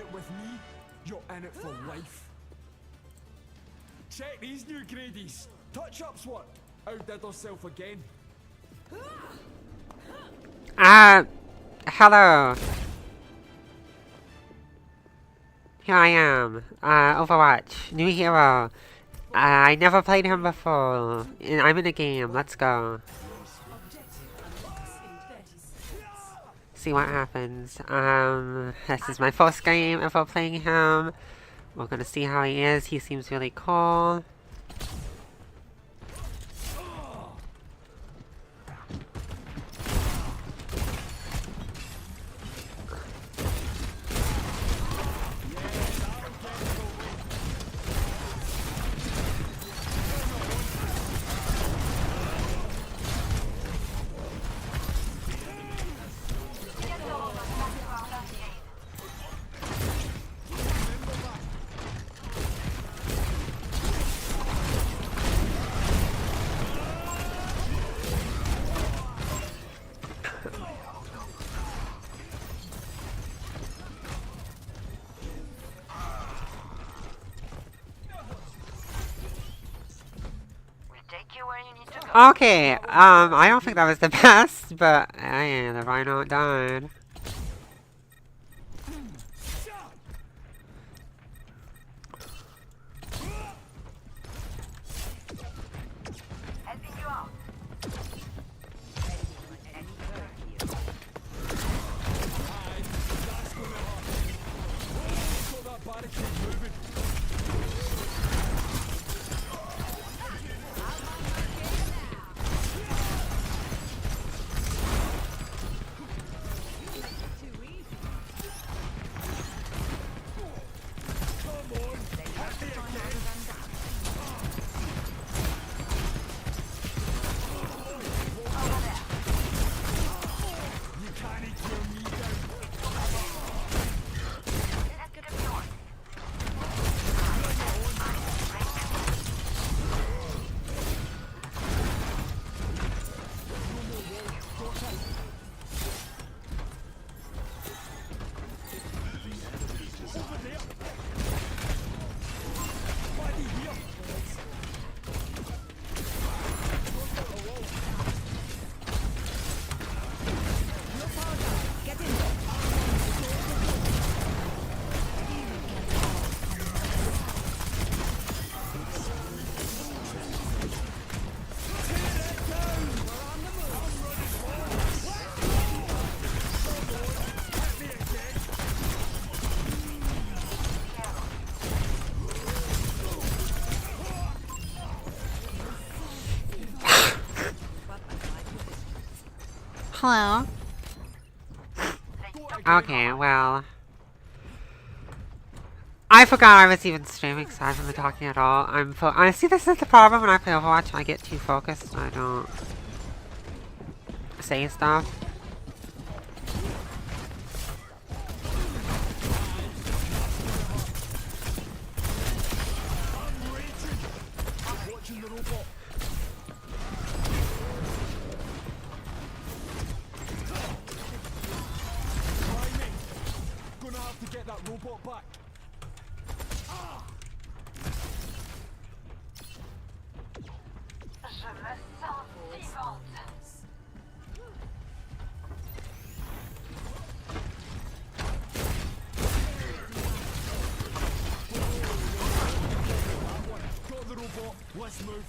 it with me, you're in it for life. Check these new gradies. Touch-ups work. Outdid herself again. Hello. Here I am. Overwatch New Hero. I never played him before. I'm in a game. Let's go. See what happens. This is my first game ever playing him. We're gonna see how he is. He seems really cool. Okay, I don't think that was the best, but hey, the Rhino died. Hello. Okay, well, I forgot I was even streaming, so I haven't been talking at all. I see this is the problem when I play Overwatch. I get too focused. I don't say stuff. Let's move.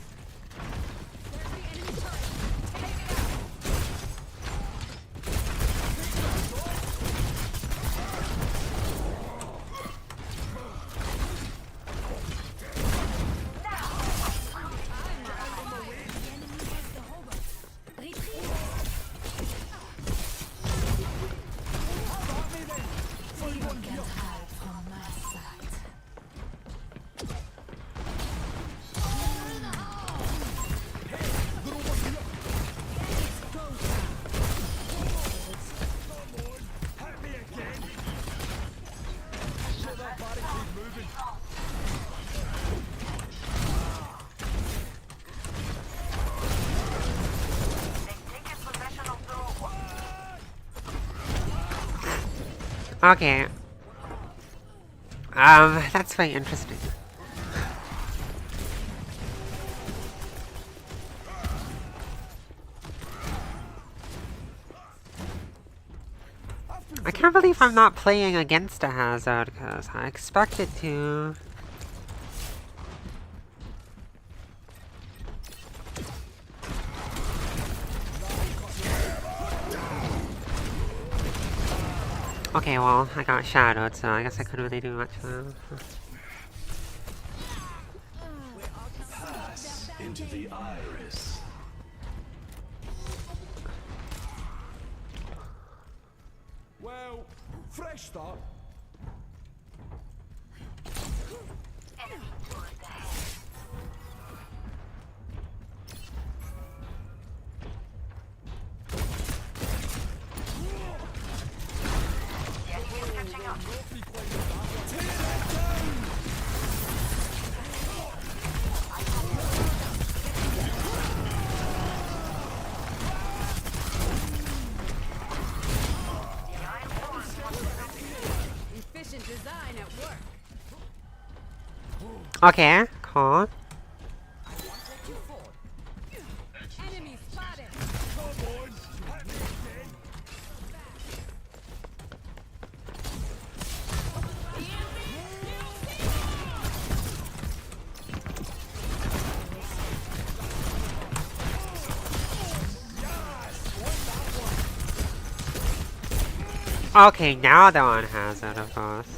Okay. That's very interesting. I can't believe I'm not playing against a Hazard, because I expected to. Okay, well, I got shadowed, so I guess I couldn't really do much for them. Pass into the iris. Well, fresh start. Efficient design at work. Okay, cool. Enemy spotted. Okay, now they're on Hazard, of course.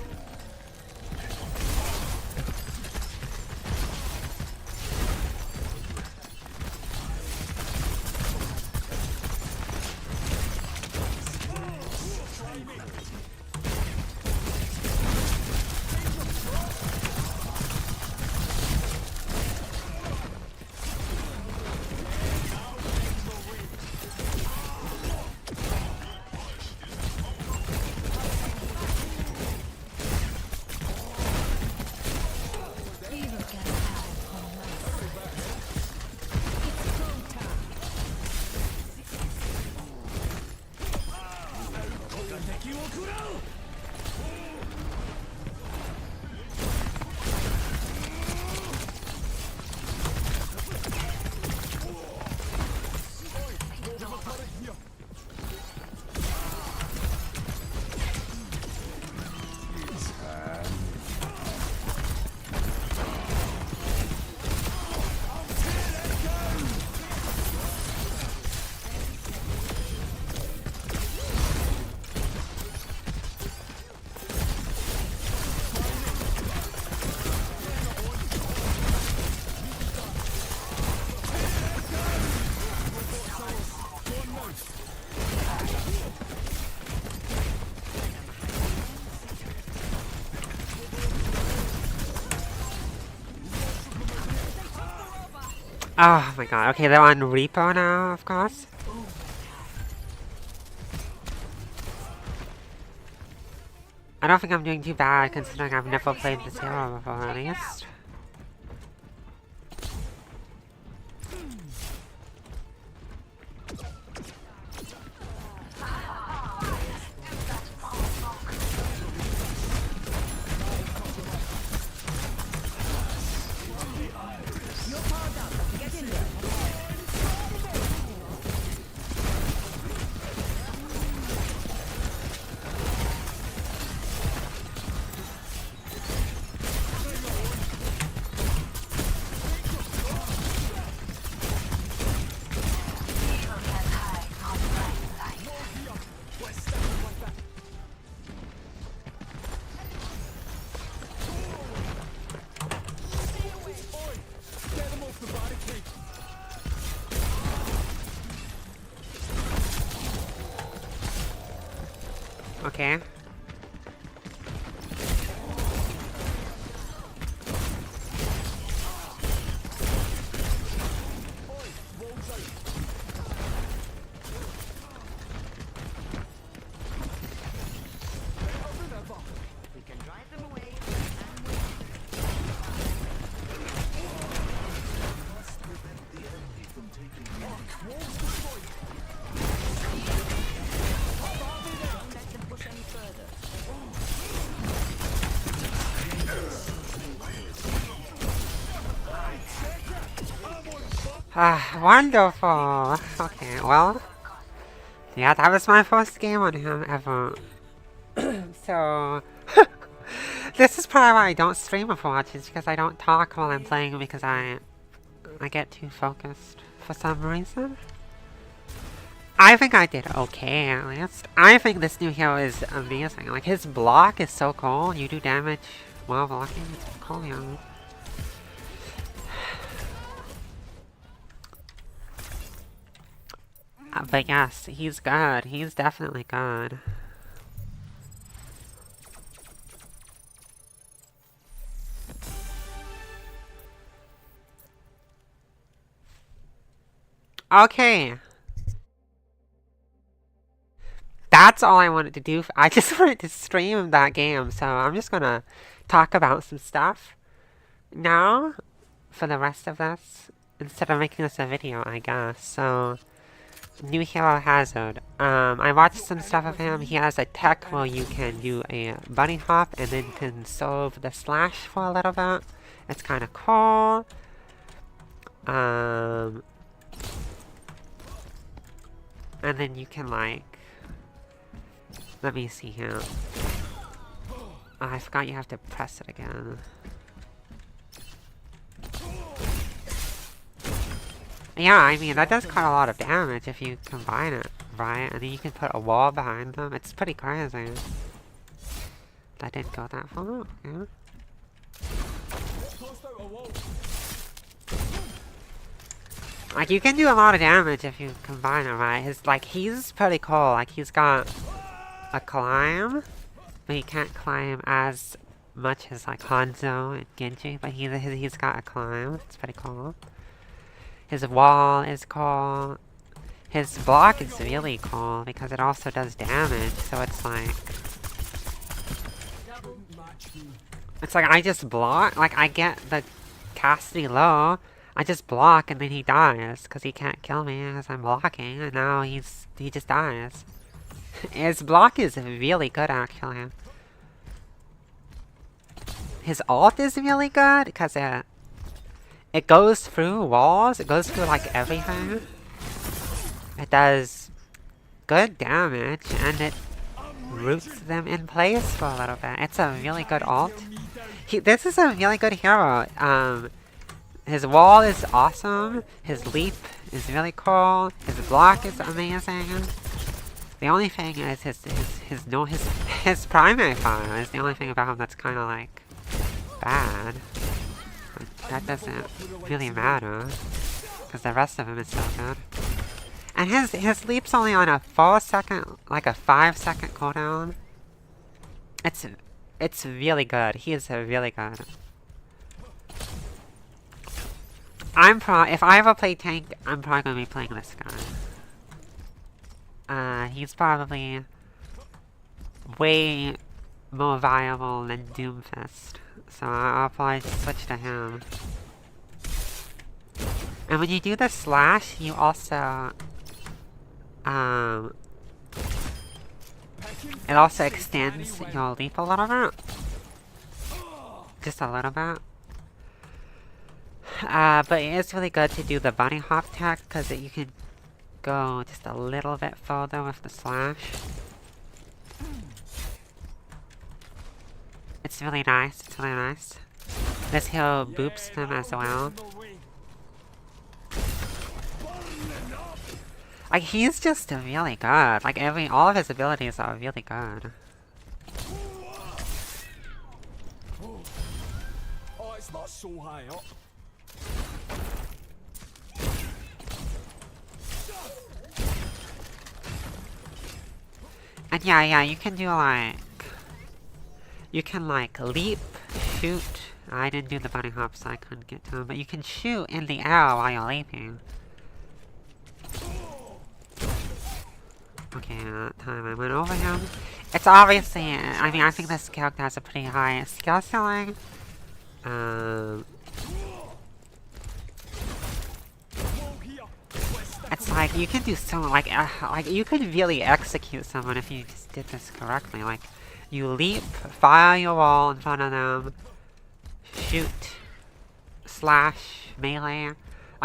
Oh my god, okay, they're on Reaper now, of course. I don't think I'm doing too bad, considering I've never played this hero before, at least. Okay. Ah, wonderful. Okay, well, yeah, that was my first game on him ever. So, this is probably why I don't stream Overwatch, is because I don't talk while I'm playing because I get too focused for some reason. I think I did okay, at least. I think this new hero is amazing. Like, his block is so cool. You do damage while blocking. It's cool, yeah. But yes, he's good. He's definitely good. Okay. That's all I wanted to do. I just wanted to stream that game, so I'm just gonna talk about some stuff now for the rest of this, instead of making this a video, I guess. So, New Hero Hazard. I watched some stuff of him. He has a tech where you can do a bunny hop and then can solve the slash for a little bit. It's kind of cool. And then you can, like, let me see here. Oh, I forgot you have to press it again. Yeah, I mean, that does quite a lot of damage if you combine it, right? And then you can put a wall behind them. It's pretty crazy. That didn't go that far, okay. Like, you can do a lot of damage if you combine it, right? He's pretty cool. Like, he's got a climb, but he can't climb as much as, like, Hanzo and Genji, but he's got a climb. It's pretty cool. His wall is cool. His block is really cool because it also does damage, so it's like... It's like I just block, like I get the Cassidy low, I just block and then he dies because he can't kill me as I'm blocking, and now he just dies. His block is really good actually. His ult is really good because it goes through walls, it goes through like everything. It does good damage and it roots them in place for a little bit. It's a really good ult. This is a really good hero. His wall is awesome. His leap is really cool. His block is amazing. The only thing is his primary fire is the only thing about him that's kind of like bad. But that doesn't really matter because the rest of him is so good. And his leap's only on a 4-second, like a 5-second cooldown. It's really good. He is really good. If I ever play tank, I'm probably gonna be playing this guy. He's probably way more viable than Doomfist, so I'll probably switch to him. And when you do the slash, you also it also extends your leap a little bit. Just a little bit. But it is really good to do the bunny hop tech because you can go just a little bit further with the slash. It's really nice, it's really nice. This hero boops them as well. Like, he's just really good. Like, all of his abilities are really good. Oh, it's not so high up. And yeah, you can do like... You can like leap, shoot. I didn't do the bunny hop so I couldn't get to him, but you can shoot in the air while you're leaping. Okay, that time I went over him. It's obviously, I mean, I think this character has a pretty high skill ceiling. It's like, you can do so, like you could really execute someone if you just did this correctly. Like, you leap, fire your wall in front of them, shoot, slash, melee.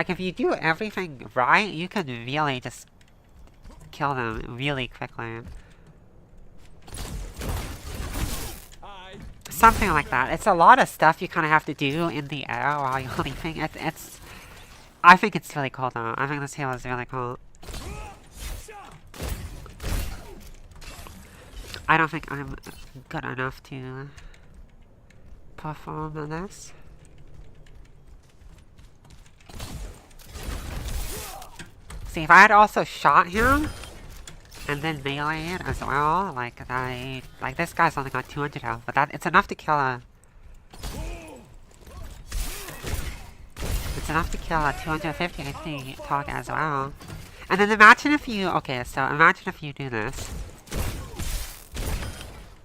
Like, if you do everything right, you can really just kill them really quickly. Something like that. It's a lot of stuff you kind of have to do in the air while you're leaping. I think it's really cool though. I think this hero is really cool. I don't think I'm good enough to perform on this. See, if I had also shot him and then meleeed as well, like this guy's only got 200 health, but it's enough to kill a. It's enough to kill a 250 HP target as well. And then imagine if you, okay, so imagine if you do this.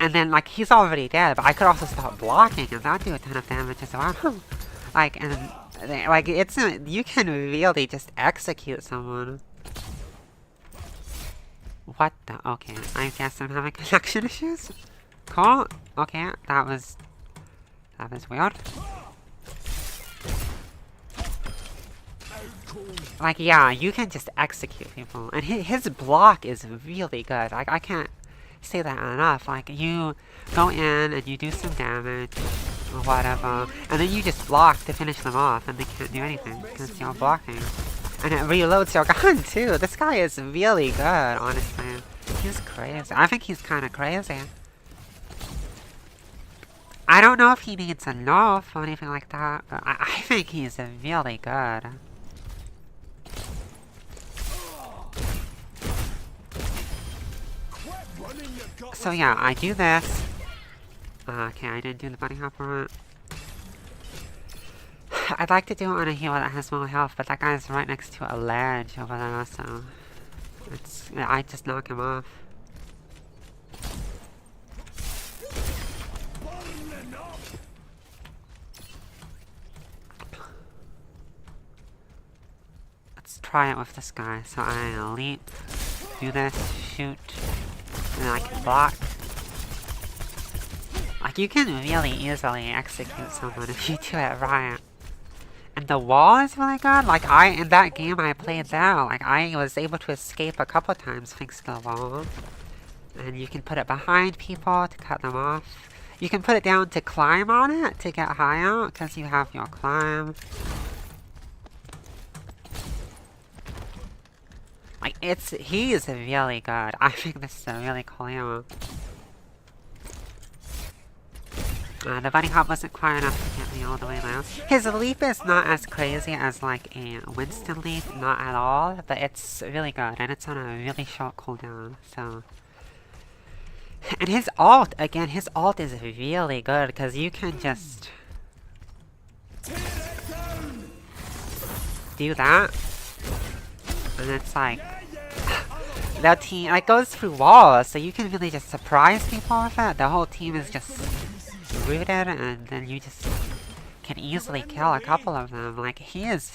And then, like, he's already dead, but I could also start blocking and that'd do a ton of damage as well. Like, and, like, you can really just execute someone. What the, okay, I guess I'm having connection issues? Cool, okay, that was weird. Like, yeah, you can just execute people, and his block is really good. Like, I can't say that enough. Like, you go in and you do some damage or whatever, and then you just block to finish them off, and they can't do anything because you're blocking. And it reloads your gun too. This guy is really good, honestly. He's crazy. I think he's kind of crazy. I don't know if he needs a nerf or anything like that, but I think he's really good. So yeah, I do this. Okay, I didn't do the bunny hop on it. I'd like to do it on a hero that has more health, but that guy's right next to a ledge over there, so I just knock him off. Let's try it with this guy. So I leap, do this, shoot, and then I can block. Like, you can really easily execute someone if you do it right. And the wall is really good. Like, in that game I played there, like, I was able to escape a couple times thanks to the wall. And you can put it behind people to cut them off. You can put it down to climb on it to get higher, because you have your climb. Like, he is really good. I think this is a really cool hero. The bunny hop wasn't quite enough to get me all the way there. His leap is not as crazy as like a Winston leap, not at all, but it's really good, and it's on a really short cooldown, so. And his ult, again, his ult is really good, because you can just do that, and it's like, their team, like, goes through walls, so you can really just surprise people with it. The whole team is just rooted, and then you just can easily kill a couple of them. Like, he's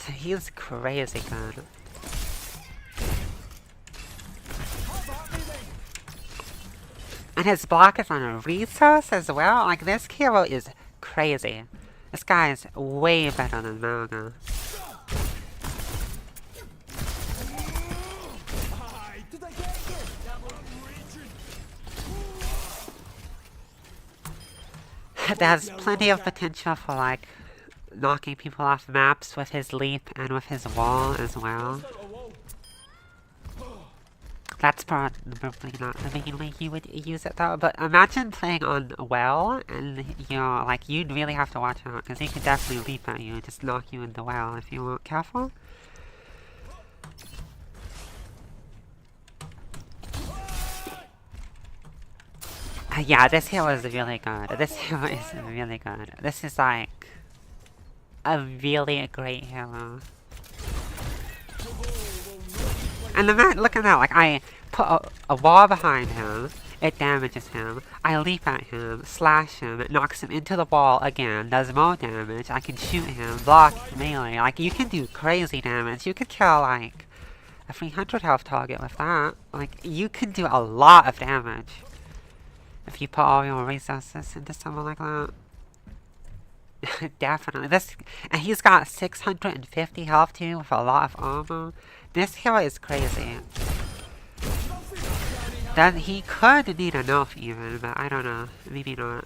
crazy good. And his block is on a resource as well. Like, this hero is crazy. This guy is way better than Moga. There's plenty of potential for, like, knocking people off maps with his leap and with his wall as well. That's probably not the main way he would use it though, but imagine playing on well, and like, you'd really have to watch out, because he could definitely leap at you and just knock you in the well if you weren't careful. Yeah, this hero is really good. This hero is really good. This is like a really great hero. And look at that, like, I put a wall behind him, it damages him, I leap at him, slash him, it knocks him into the wall again, does more damage, I can shoot him, block, melee, like, you can do crazy damage, you could kill, like, a 300 health target with that, like, you can do a lot of damage if you put all your resources into someone like that. Definitely. And he's got 650 health too with a lot of armor. This hero is crazy. Then he could need a nerf even, but I don't know. Maybe not.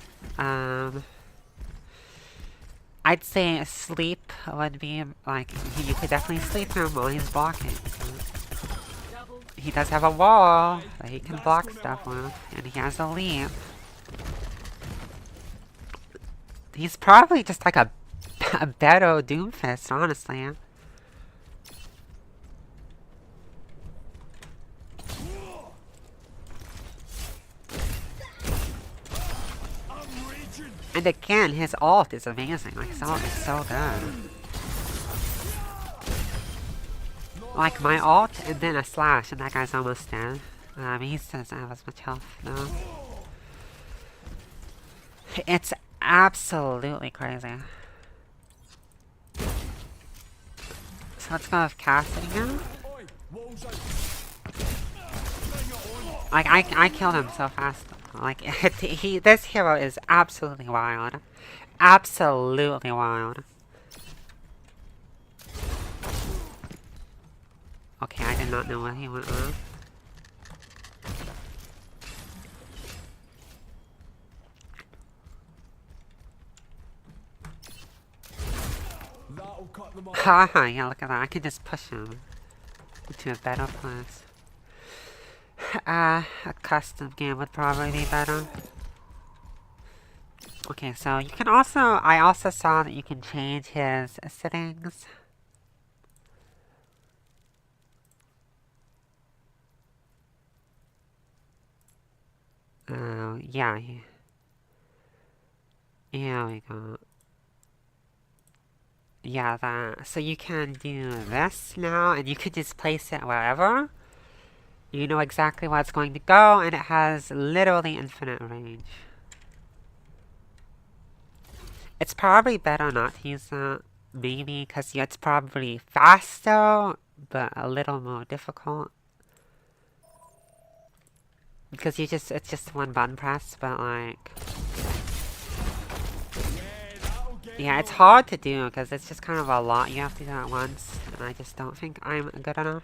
I'd say sleep would be like you could definitely sleep him while he's blocking. He does have a wall that he can block stuff with, and he has a leap. He's probably just like a better Doomfist, honestly. And again, his ult is amazing. Like, his ult is so good. Like, my ult and then a slash, and that guy's almost dead. He doesn't have as much health, though. It's absolutely crazy. So let's go with Cassidy now. Like, I killed him so fast. Like, this hero is absolutely wild. Absolutely wild. Okay, I did not know what he went on. Haha, yeah, look at that. I can just push him into a better place. A custom game would probably be better. Okay, so you can also, I also saw that you can change his settings. Oh, yeah. Here we go. Yeah, that. So you can do this now, and you can just place it wherever. You know exactly where it's going to go, and it has literally infinite range. It's probably better not to use that, maybe, because it's probably faster, but a little more difficult. Because it's just one button press, but like... Yeah, it's hard to do, because it's just kind of a lot you have to do at once, and I just don't think I'm good enough.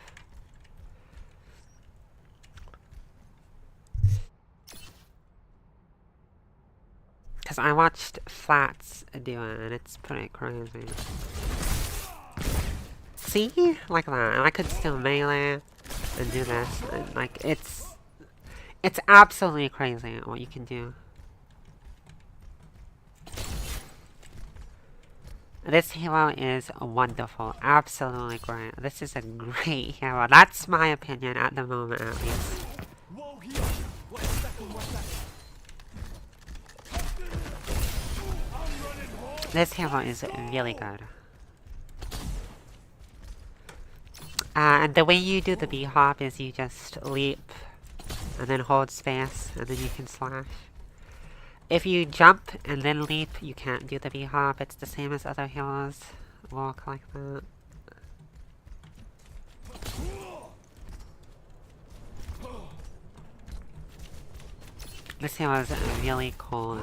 Because I watched Flats do it, and it's pretty crazy. See? Like that. And I could still melee and do this. And like, it's absolutely crazy what you can do. This hero is wonderful. Absolutely great. This is a great hero. That's my opinion at the moment, at least. This hero is really good. And the way you do the B-hop is you just leap, and then hold space, and then you can slash. If you jump and then leap, you can't do the B-hop. It's the same as other heroes walk like that. This hero is really cool.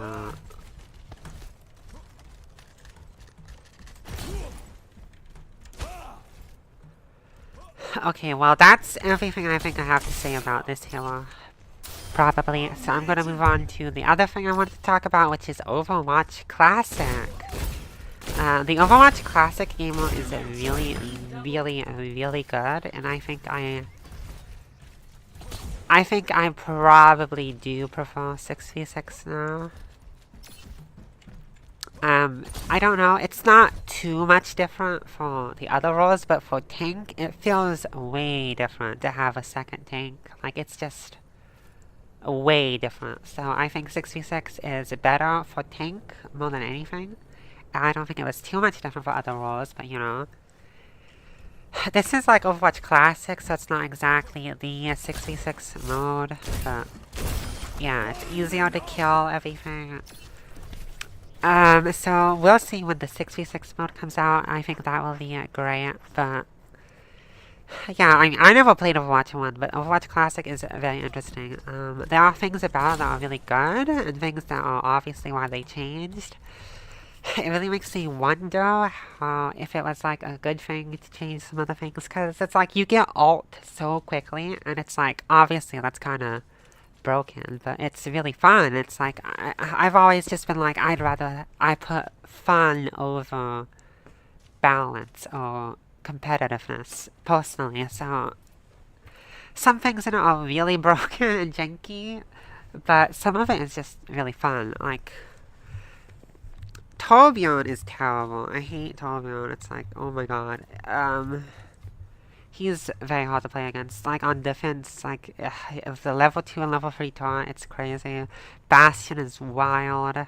Okay, well that's everything I think I have to say about this hero. Probably. So I'm gonna move on to the other thing I wanted to talk about, which is Overwatch Classic. The Overwatch Classic game mode is really, really, really good, and I think I probably do prefer 6v6 now. I don't know, it's not too much different for the other roles, but for tank, it feels way different to have a second tank. Like, it's just way different. So I think 6v6 is better for tank more than anything. I don't think it was too much different for other roles, but you know. This is like Overwatch Classic, so it's not exactly the 6v6 mode, but yeah, it's easier to kill everything. So we'll see when the 6v6 mode comes out. I think that will be great, but yeah, I never played Overwatch 1, but Overwatch Classic is very interesting. There are things about it that are really good, and things that are obviously why they changed. it really makes me wonder how, if it was like a good thing to change some other things, because it's like you get ult so quickly, and it's like, obviously that's kind of broken, but it's really fun. It's like, I've always just been like, I put fun over balance or competitiveness, personally, so some things in it are really broken and janky, but some of it is just really fun. Like, Torbjorn is terrible. I hate Torbjorn. It's like, oh my god. He's very hard to play against. Like, on defense, like, if the level 2 and level 3 taunt, it's crazy. Bastion is wild.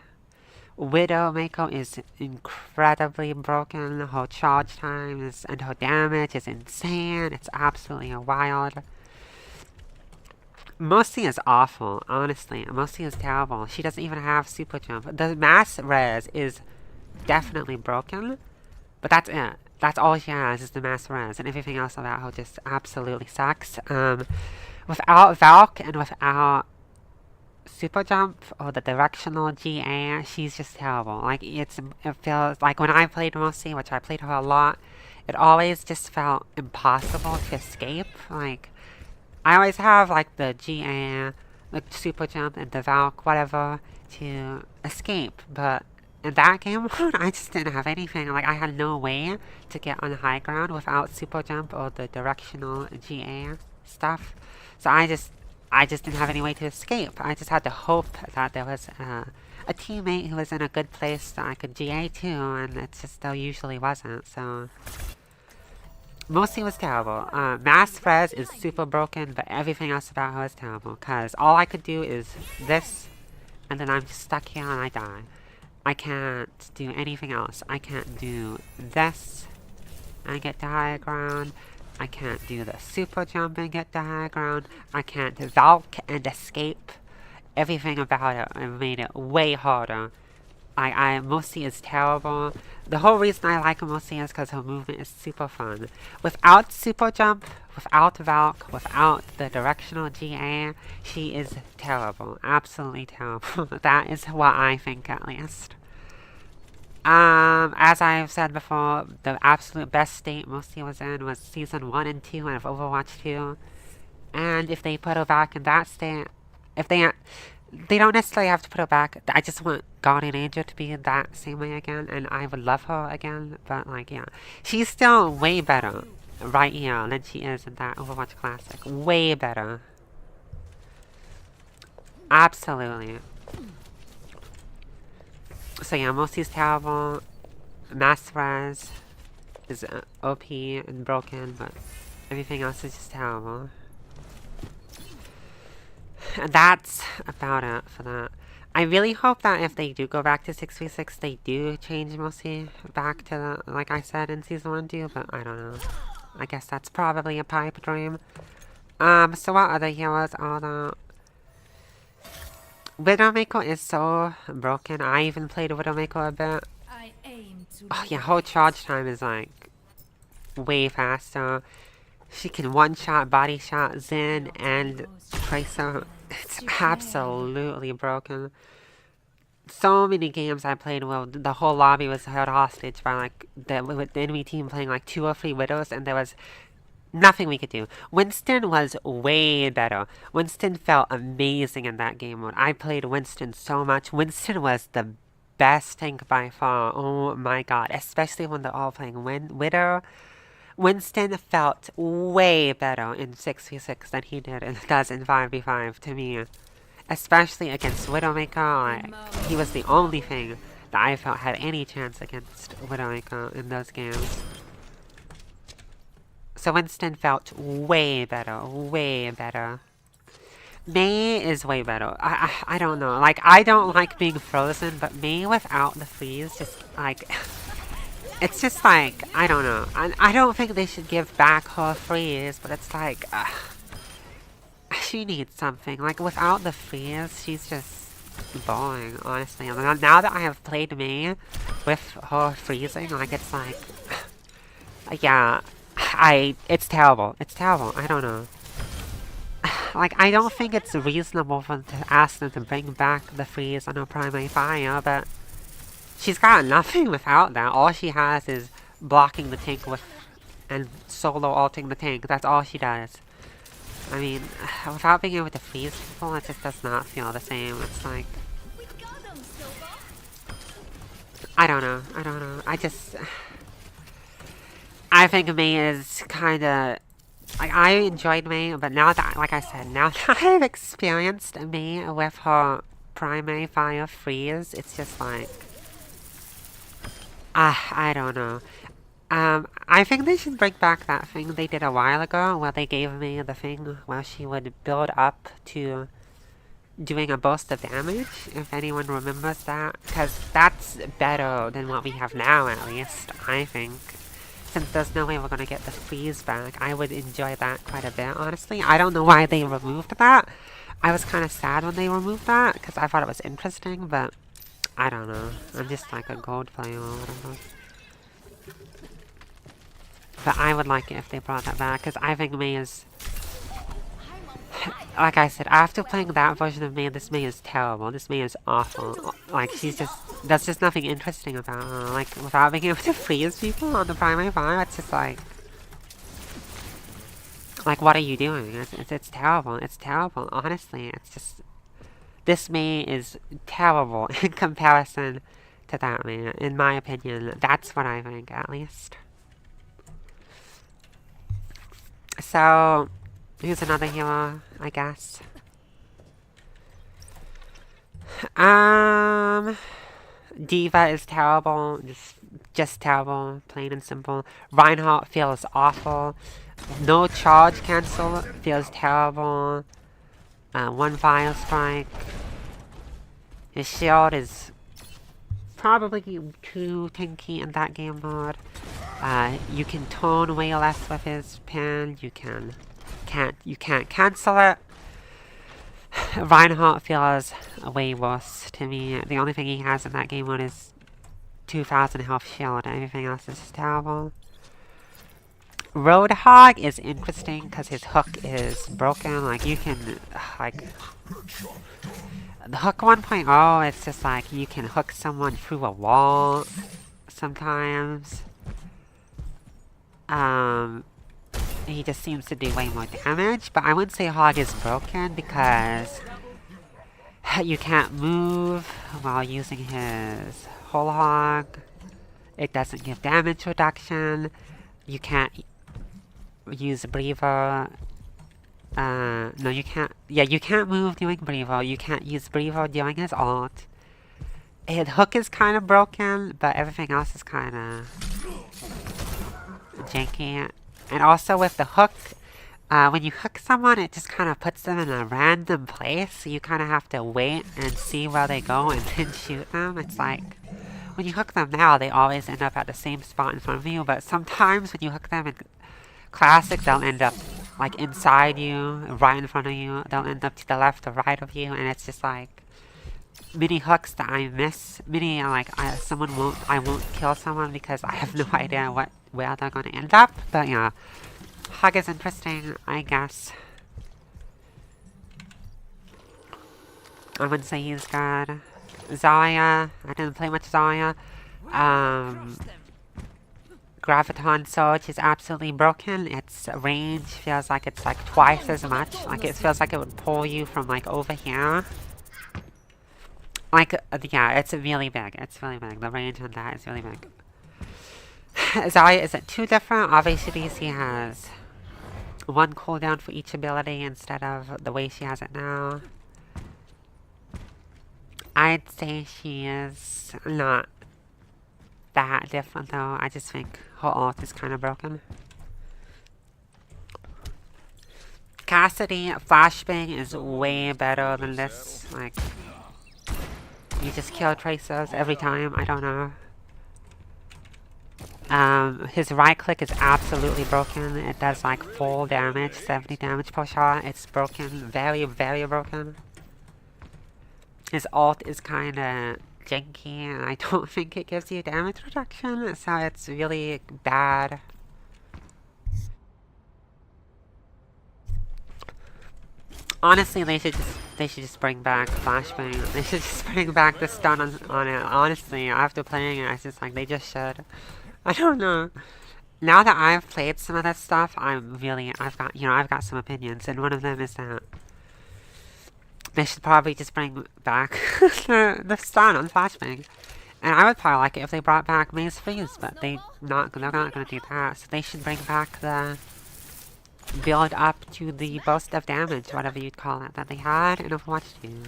Widowmaker is incredibly broken. Her charge time is, and her damage is insane. It's absolutely wild. Mercy is awful, honestly. Mercy is terrible. She doesn't even have super jump. The mass res is definitely broken, but that's it. That's all she has is the mass res, and everything else about her just absolutely sucks. Without Valk and without super jump or the directional GA, she's just terrible. Like, it feels like when I played Mercy, which I played her a lot, it always just felt impossible to escape. Like, I always have like the GA, the super jump, and the Valk, whatever, to escape, but in that game mode, I just didn't have anything. Like, I had no way to get on high ground without super jump or the directional GA stuff. So I just didn't have any way to escape. I just had to hope that there was a teammate who was in a good place that I could GA to, and it's just, there usually wasn't, so Mercy was terrible. Mass Res is super broken, but everything else about her is terrible, because all I could do is this, and then I'm just stuck here and I die. I can't do anything else. I can't do this and get to higher ground. I can't do the super jump and get to higher ground. I can't Valk and escape. Everything about it made it way harder. Mercy is terrible. The whole reason I like Mercy is because her movement is super fun. Without super jump, without Valk, without the directional GA, she is terrible. Absolutely terrible. That is what I think, at least. As I've said before, the absolute best state Mercy was in was Season 1 and 2 of Overwatch 2. And if they put her back in that state, if they don't necessarily have to put her back. I just want Guardian Angel to be in that same way again, and I would love her again, but like, yeah. She's still way better right here than she is in that Overwatch Classic. Way better. Absolutely. So yeah, Mercy's terrible. Mass Res is OP and broken, but everything else is just terrible. And that's about it for that. I really hope that if they do go back to 6v6, they do change Mercy back to, the, like I said in Season 1 2, but I don't know. I guess that's probably a pipe dream. So what other heroes are there? Widowmaker is so broken. I even played Widowmaker a bit. Oh yeah, her charge time is like way faster. She can one-shot, body shot, Zen, and Tracer. It's absolutely broken. So many games I played where the whole lobby was held hostage by like the enemy team playing like 2 or 3 Widows, and there was nothing we could do. Winston was way better. Winston felt amazing in that game mode. I played Winston so much. Winston was the best tank by far. Oh my god. Especially when they're all playing Widow. Winston felt way better in 6v6 than he does in 5v5 to me. Especially against Widowmaker. He was the only thing that I felt had any chance against Widowmaker in those games. So Winston felt way better, way better. Mei is way better. I don't know. Like, I don't like being frozen, but Mei without the freeze, just like... It's just like, I don't know. I don't think they should give back her freeze, but it's like... she needs something. Like, without the freeze, she's just boring, honestly. Now that I have played Mei with her freezing, like, it's like... yeah, it's terrible. It's terrible. I don't know. Like, I don't think it's reasonable for them to ask them to bring back the freeze on her primary fire, but... She's got nothing without that. All she has is blocking the tank with and solo ulting the tank. That's all she does. I mean, without being able to freeze people, it just does not feel the same. It's like, I don't know. I think Mei is kinda, like, I enjoyed Mei, but now that, like I said, now that I've experienced Mei with her primary fire freeze, it's just like, I don't know. I think they should bring back that thing they did a while ago, where they gave me the thing where she would build up to doing a burst of damage, if anyone remembers that. Because that's better than what we have now, at least, I think. Since there's no way we're gonna get the freeze back, I would enjoy that quite a bit, honestly. I don't know why they removed that. I was kind of sad when they removed that, because I thought it was interesting, but I don't know. I'm just like a gold player or whatever. But I would like it if they brought that back, because I think Mei is... Like I said, after playing that version of Mei, this Mei is terrible. This Mei is awful. Like, she's just... There's just nothing interesting about her. Like, without being able to freeze people on the primary fire, it's just like... Like, what are you doing? It's terrible. It's terrible. Honestly, it's just... This Mei is terrible in comparison to that Mei, in my opinion. That's what I think, at least. So, here's another hero, I guess. Diva is terrible, just terrible, plain and simple. Reinhardt feels awful. No charge cancel feels terrible. One fire strike. His shield is probably too tanky in that game mode. You can tone way less with his pin. You can't cancel it. Reinhardt feels way worse to me. The only thing he has in that game mode is 2,000 health shield. Everything else is terrible. Roadhog is interesting because his hook is broken. Like, you can, like... The hook 1.0, it's just like you can hook someone through a wall sometimes. He just seems to do way more damage, but I wouldn't say Hog is broken because you can't move while using his whole hog. It doesn't give damage reduction. You can't use Breather. No, you can't. Yeah, you can't move during Breather. You can't use Breather during his ult. His hook is kind of broken, but everything else is kind of janky. And also with the hook, when you hook someone, it just kind of puts them in a random place. So you kind of have to wait and see where they go and then shoot them. It's like, when you hook them now, they always end up at the same spot in front of you. But sometimes when you hook them in Classic, they'll end up like inside you, right in front of you. They'll end up to the left or right of you. And it's just like, many hooks that I miss. Many, like, I won't kill someone because I have no idea where they're going to end up. But yeah, Hug is interesting, I guess. I wouldn't say he's good. Zarya, I didn't play much Zarya. Graviton Surge is absolutely broken. Its range feels like it's like twice as much. Like, it feels like it would pull you from like over here. Like, yeah, it's really big. It's really big. The range on that is really big. Zarya isn't too different. Obviously, she has one cooldown for each ability instead of the way she has it now. I'd say she is not that different though. I just think her ult is kind of broken. Cassidy flashbang is way better than this. Like, you just kill tracers every time. I don't know. His right click is absolutely broken. It does like full damage, 70 damage per shot. It's broken, very, very broken. His ult is kind of janky, and I don't think it gives you damage reduction, so it's really bad. Honestly, they should just bring back flashbang. They should just bring back the stun on it. Honestly, after playing it, I just like they just should. I don't know. Now that I've played some of this stuff, I've got some opinions, and one of them is that they should probably just bring back the stun on flashbang. And I would probably like it if they brought back Maze Freeze, but they're not gonna do that. So they should bring back the build up to the burst of damage, whatever you'd call it, that they had in Overwatch 2.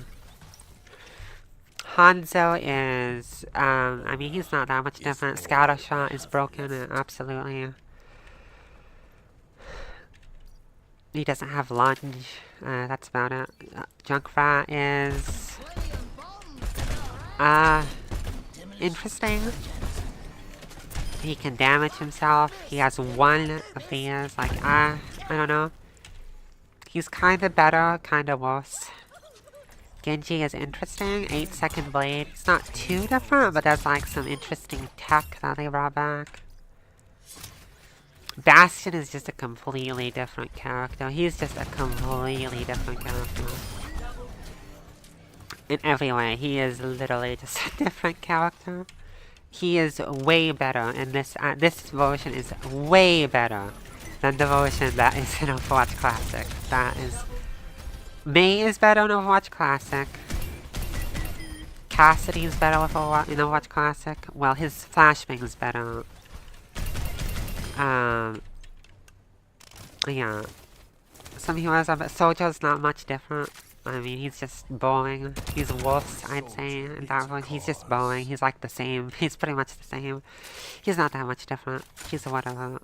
Hanzo is, I mean, he's not that much different. Scatter Shot is broken, absolutely. He doesn't have lunge, that's about it. Junkrat is, interesting. He can damage himself. He has one of these, like, I don't know. He's kinda better, kinda worse. Genji is interesting. 8-second blade. It's not too different, but there's like some interesting tech that they brought back. Bastion is just a completely different character. He's just a completely different character. In every way, he is literally just a different character. He is way better in this. This version is way better than the version that is in Overwatch Classic. That is. Mei is better in Overwatch Classic. Cassidy is better with in Overwatch Classic. Well, his flashbang is better. Yeah. Some heroes are, but Sojo's not much different. I mean, he's just bowling. He's worse, I'd say, in that one. He's just bowling. He's like the same. He's pretty much the same. He's not that much different. He's whatever.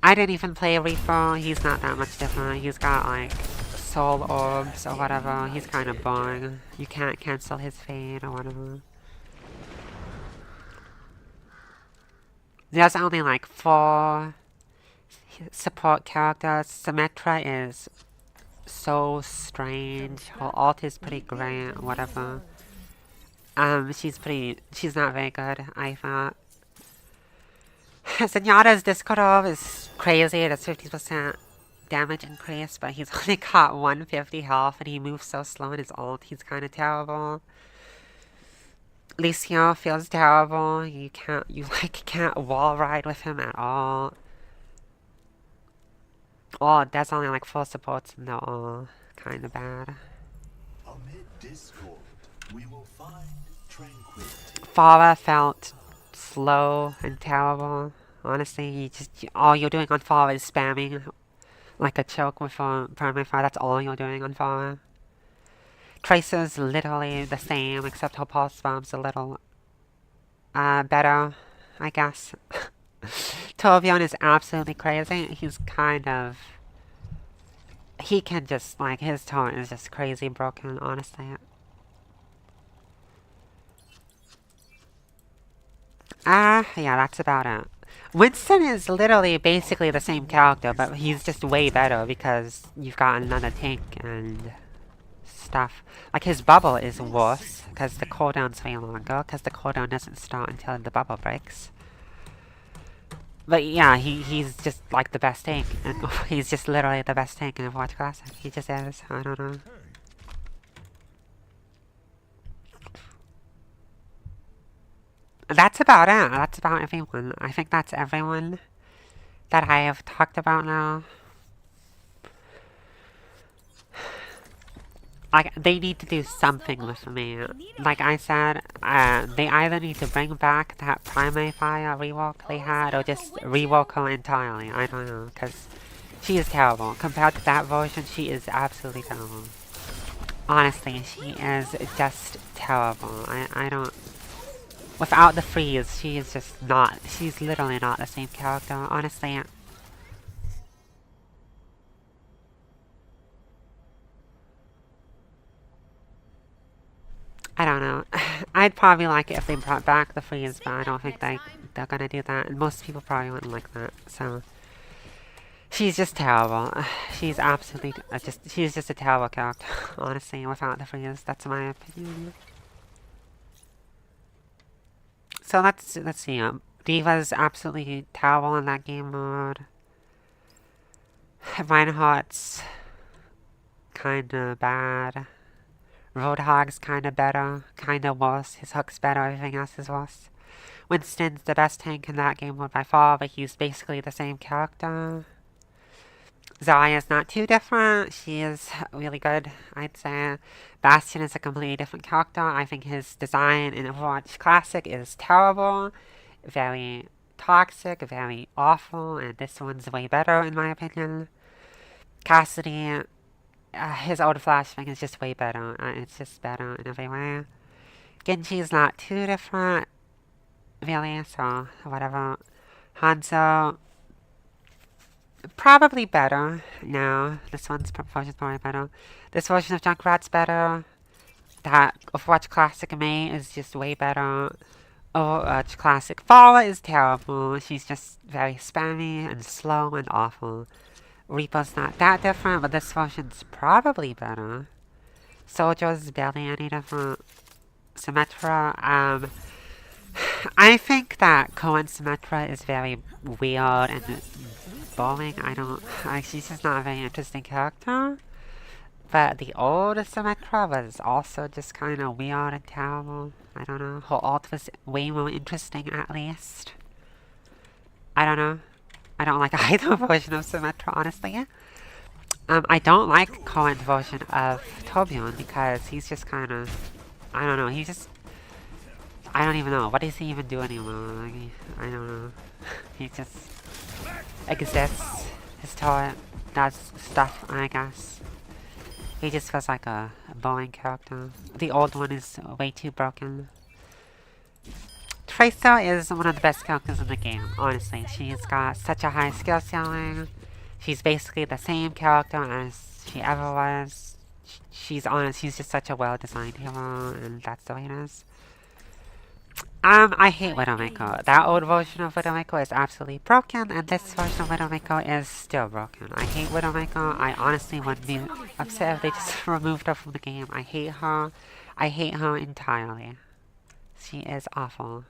I didn't even play Reaper. He's not that much different. He's got like soul orbs or whatever. He's kind of boring. You can't cancel his fade or whatever. There's only like 4 support characters. Symmetra is so strange. Her ult is pretty great, whatever. She's not very good, I thought. Zenyatta's Discord orb is crazy. It's 50% damage increase, but he's only got 150 health and he moves so slow in his ult. He's kind of terrible. Lucio feels terrible. You can't wall ride with him at all. Oh, there's only like 4 supports and they're all kind of bad. Amid discord, we will find tranquility. Farah felt slow and terrible. Honestly, all you're doing on Farah is spamming like a choke with permanent fire. That's all you're doing on Farah. Tracer's literally the same, except her pulse bomb's a little better, I guess. Torbjorn is absolutely crazy. He's kind of... He can just, like, his tone is just crazy broken, honestly. Yeah, that's about it. Winston is literally basically the same character, but he's just way better because you've got another tank and stuff. Like, his bubble is worse because the cooldown's way longer, because the cooldown doesn't start until the bubble breaks. But yeah, he's just like the best tank, and he's just literally the best tank in Overwatch Classic. He just is, I don't know. That's about it. That's about everyone. I think that's everyone that I have talked about now. Like, they need to do something with me. Like I said, they either need to bring back that primary fire rework they had, or just rework her entirely. I don't know, because she is terrible. Compared to that version, she is absolutely terrible. Honestly, she is just terrible. I don't... Without the freeze, she is just not... She's literally not the same character, honestly. I don't know. I'd probably like it if they brought back the freeze, but I don't think they're gonna do that. And most people probably wouldn't like that, so... She's just terrible. She's absolutely... she's just a terrible character, honestly, without the freeze. That's my opinion. So let's see. Diva's absolutely terrible in that game mode. Reinhardt's kinda bad. Roadhog's kinda better, kinda worse. His hook's better, everything else is worse. Winston's the best tank in that game by far, but he's basically the same character. Zarya's not too different. She is really good, I'd say. Bastion is a completely different character. I think his design in Overwatch Classic is terrible. Very toxic, very awful, and this one's way better in my opinion. Cassidy, his old flash thing is just way better. It's just better in every way. Genji's not too different, really, so whatever. Hanzo, probably better. No, this version's probably better. This version of Junkrat's better. That Overwatch Classic May is just way better. Overwatch Classic Fala is terrible. She's just very spammy and slow and awful. Reaper's not that different, but this version's probably better. Soldier's barely any different. Symmetra, I think that Cohen Symmetra is very weird and boring. She's just not a very interesting character. But the old Symmetra was also just kind of weird and terrible. I don't know. Her ult was way more interesting, at least. I don't know. I don't like either version of Symmetra, honestly. I don't like Cohen's version of Torbjorn because he's just kind of... I don't know. He's just... I don't even know. What does he even do anymore? Like, I don't know. He just exists. His turret does stuff, I guess. He just feels like a boring character. The old one is way too broken. Tracer is one of the best characters in the game, honestly. She's got such a high skill ceiling. She's basically the same character as she ever was. She's just such a well-designed hero, and that's the way it is. I hate Widowmaker. That old version of Widowmaker is absolutely broken, and this version of Widowmaker is still broken. I hate Widowmaker. I honestly would be upset if they just removed her from the game. I hate her. I hate her entirely. She is awful.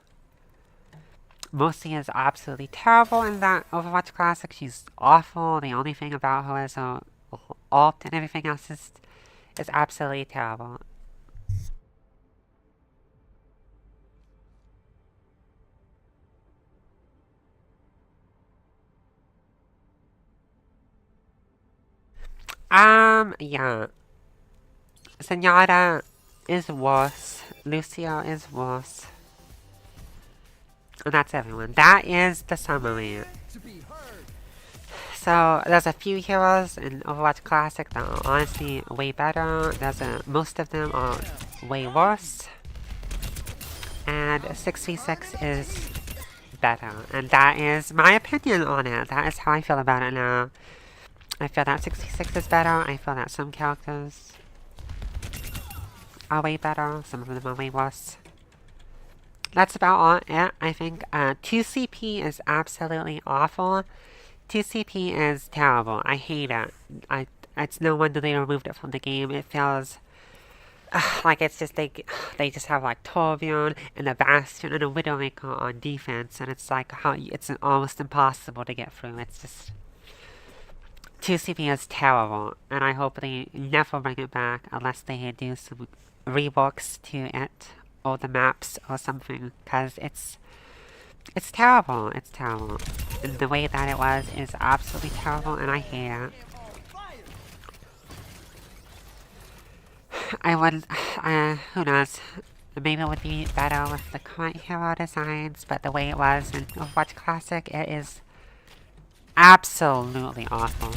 Mercy is absolutely terrible in that Overwatch Classic. She's awful. The only thing about her is her ult, and everything else is absolutely terrible. Yeah. Zenyatta is worse. Lucio is worse. And that's everyone. That is the summary. So, there's a few heroes in Overwatch Classic that are honestly way better. Most of them are way worse. And 6v6 is better. And that is my opinion on it. That is how I feel about it now. I feel that 6v6 is better. I feel that some characters are way better. Some of them are way worse. That's about it, I think. 2CP is absolutely awful. 2CP is terrible. I hate it. It's no wonder they removed it from the game. It feels like it's just they just have like Torbjorn and a Bastion and a Widowmaker on defense, and it's like it's almost impossible to get through. It's just 2CP is terrible, and I hope they never bring it back unless they do some reworks to it or the maps or something, because it's terrible. It's terrible. And the way that it was is absolutely terrible, and I hate it. Who knows? Maybe it would be better with the current hero designs, but the way it was in Overwatch Classic, it is absolutely awful.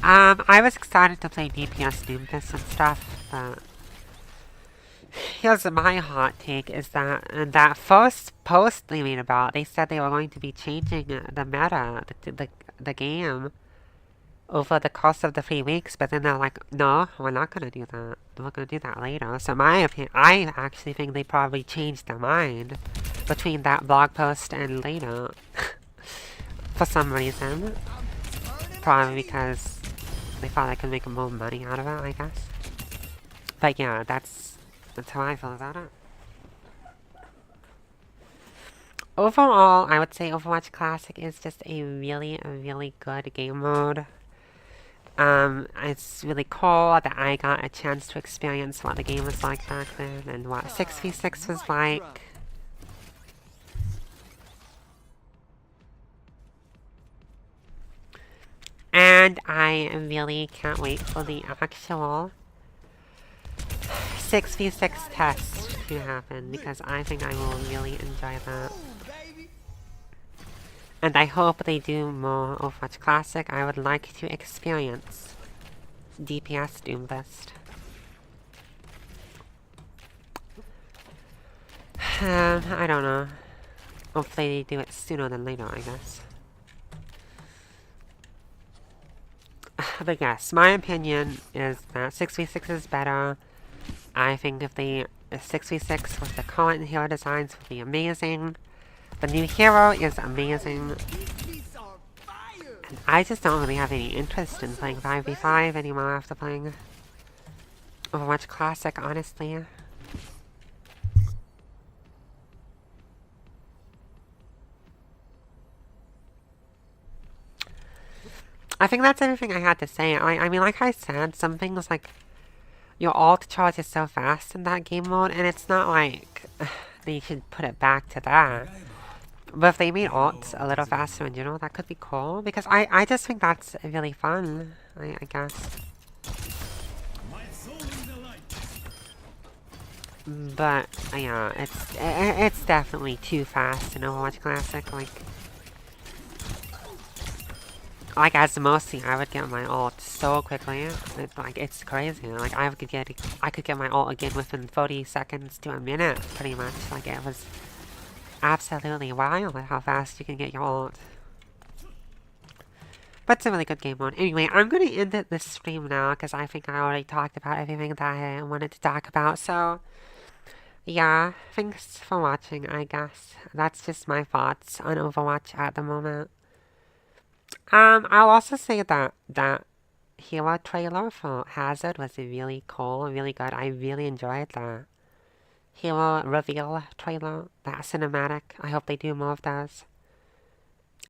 I was excited to play DPS Nimbus and stuff, but here's my hot take is that in that first post they made about, they said they were going to be changing the meta, the game over the course of the 3 weeks, but then they're like, no, we're not going to do that. We're going to do that later. So my opinion, I actually think they probably changed their mind between that blog post and later. For some reason. Probably because they thought they could make more money out of it, I guess. But yeah, that's how I feel about it. overall, I would say Overwatch Classic is just a really good game mode. It's really cool that I got a chance to experience what the game was like back then and what 6v6 was like. And I really can't wait for the actual 6v6 test to happen because I think I will really enjoy that. And I hope they do more Overwatch Classic. I would like to experience DPS Doomfist. I don't know. Hopefully they do it sooner than later, I guess. But yes, my opinion is that 6v6 is better. I think if the 6v6 with the current hero designs would be amazing. The new hero is amazing. And I just don't really have any interest in playing 5v5 anymore after playing Overwatch Classic, honestly. I think that's everything I had to say. I mean, like I said, some things like your ult charge is so fast in that game mode, and it's not like they should put it back to that. But if they made ults a little faster in general, that could be cool, because I just think that's really fun, I guess. But, yeah, it's definitely too fast in Overwatch Classic, like as the Mercy, I would get my ult so quickly. It's crazy. Like I could get my ult again within 30 seconds to a minute, pretty much. Like it was absolutely wild how fast you can get your ult. But it's a really good game mode. Anyway, I'm gonna end this stream now because I think I already talked about everything that I wanted to talk about. So yeah, thanks for watching. I guess that's just my thoughts on Overwatch at the moment. I'll also say that hero trailer for Hazard was really cool, really good. I really enjoyed that hero reveal trailer, that cinematic. I hope they do more of those.